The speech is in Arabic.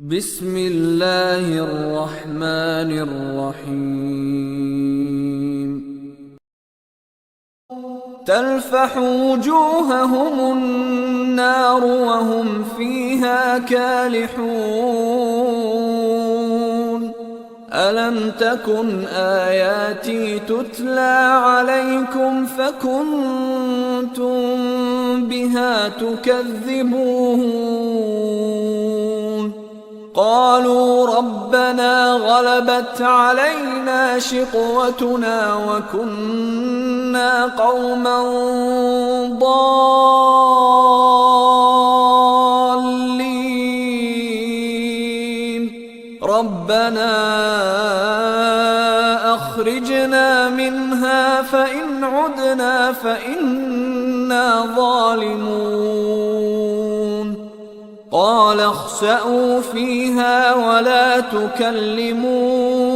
بسم الله الرحمن الرحيم تلفح وجوههم النار وهم فيها كالحون ألم تكن آياتي تتلى عليكم فكنتم بها تكذبون قالوا ربنا غلبت علينا شقوتنا وكنا قوما ضالين ربنا أخرجنا منها فإن عدنا فإنا ظالمون قال اخسئوا فيها ولا تكلمون